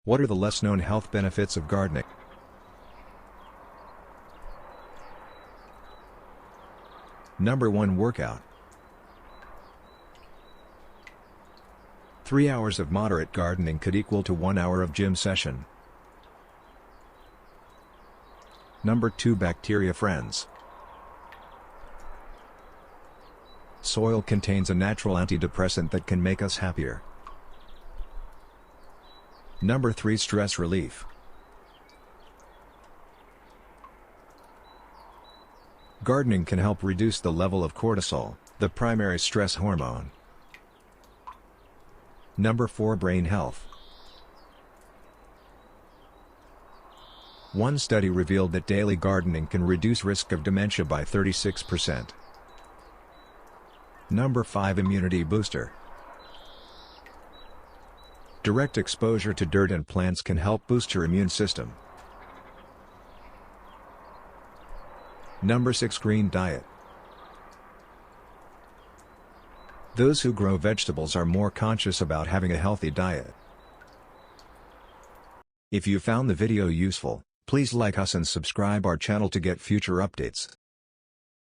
What are the less-known health benefits of gardening? Number 1. Workout. 3 hours of moderate gardening could equal to 1 hour of gym session. Number 2. Bacteria friends. Soil contains a natural antidepressant that can make us happier. Number 3. Stress relief. Gardening can help reduce the level of cortisol, the primary stress hormone. Number 4. Brain health. One study revealed that daily gardening can reduce risk of dementia by 36%. Number 5. Immunity booster. Direct exposure to dirt and plants can help boost your immune system. Number 6. Green diet. Those who grow vegetables are more conscious about having a healthy diet. If you found the video useful, please like us and subscribe our channel to get future updates.